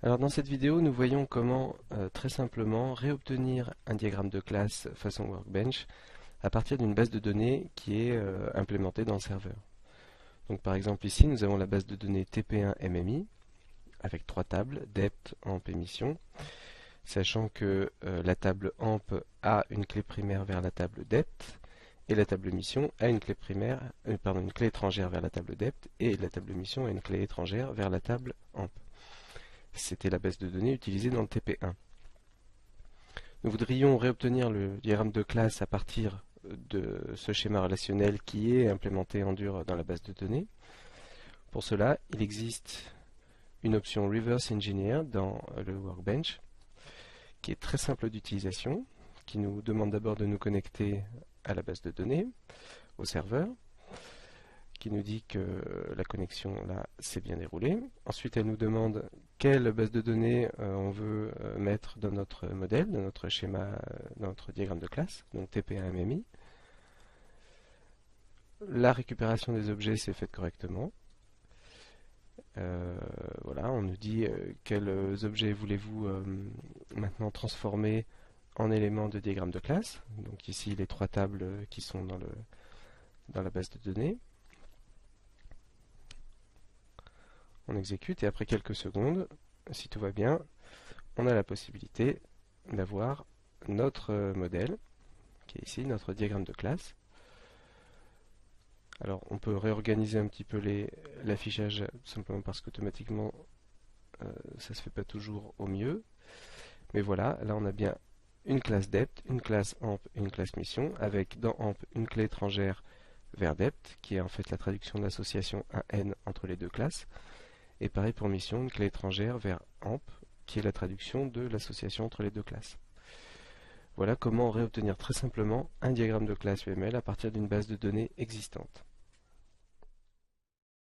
Alors dans cette vidéo, nous voyons comment très simplement réobtenir un diagramme de classe façon Workbench à partir d'une base de données qui est implémentée dans le serveur. Donc par exemple ici, nous avons la base de données TP1-MMI avec trois tables, dept, amp et mission, sachant que la table amp a une clé primaire vers la table dept et la table mission a une clé une clé étrangère vers la table dept et la table mission a une clé étrangère vers la table amp. C'était la base de données utilisée dans le TP1. Nous voudrions réobtenir le diagramme de classe à partir de ce schéma relationnel qui est implémenté en dur dans la base de données. Pour cela, il existe une option Reverse Engineer dans le Workbench qui est très simple d'utilisation, qui nous demande d'abord de nous connecter à la base de données, au serveur, qui nous dit que la connexion là s'est bien déroulée. Ensuite, elle nous demande quelle base de données on veut mettre dans notre modèle, dans notre schéma, dans notre diagramme de classe, donc TP1-MMI. La récupération des objets s'est faite correctement. Voilà, on nous dit quels objets voulez-vous maintenant transformer en éléments de diagramme de classe. Donc ici les trois tables qui sont dans la base de données. On exécute et après quelques secondes, si tout va bien, on a la possibilité d'avoir notre modèle, qui est ici notre diagramme de classe. Alors on peut réorganiser un petit peu l'affichage simplement parce qu'automatiquement ça se fait pas toujours au mieux. Mais voilà, là on a bien une classe dept, une classe amp et une classe mission, avec dans amp une clé étrangère vers dept, qui est en fait la traduction de l'association 1n entre les deux classes. Et pareil pour mission, une clé étrangère vers amp, qui est la traduction de l'association entre les deux classes. Voilà comment réobtenir très simplement un diagramme de classe UML à partir d'une base de données existante.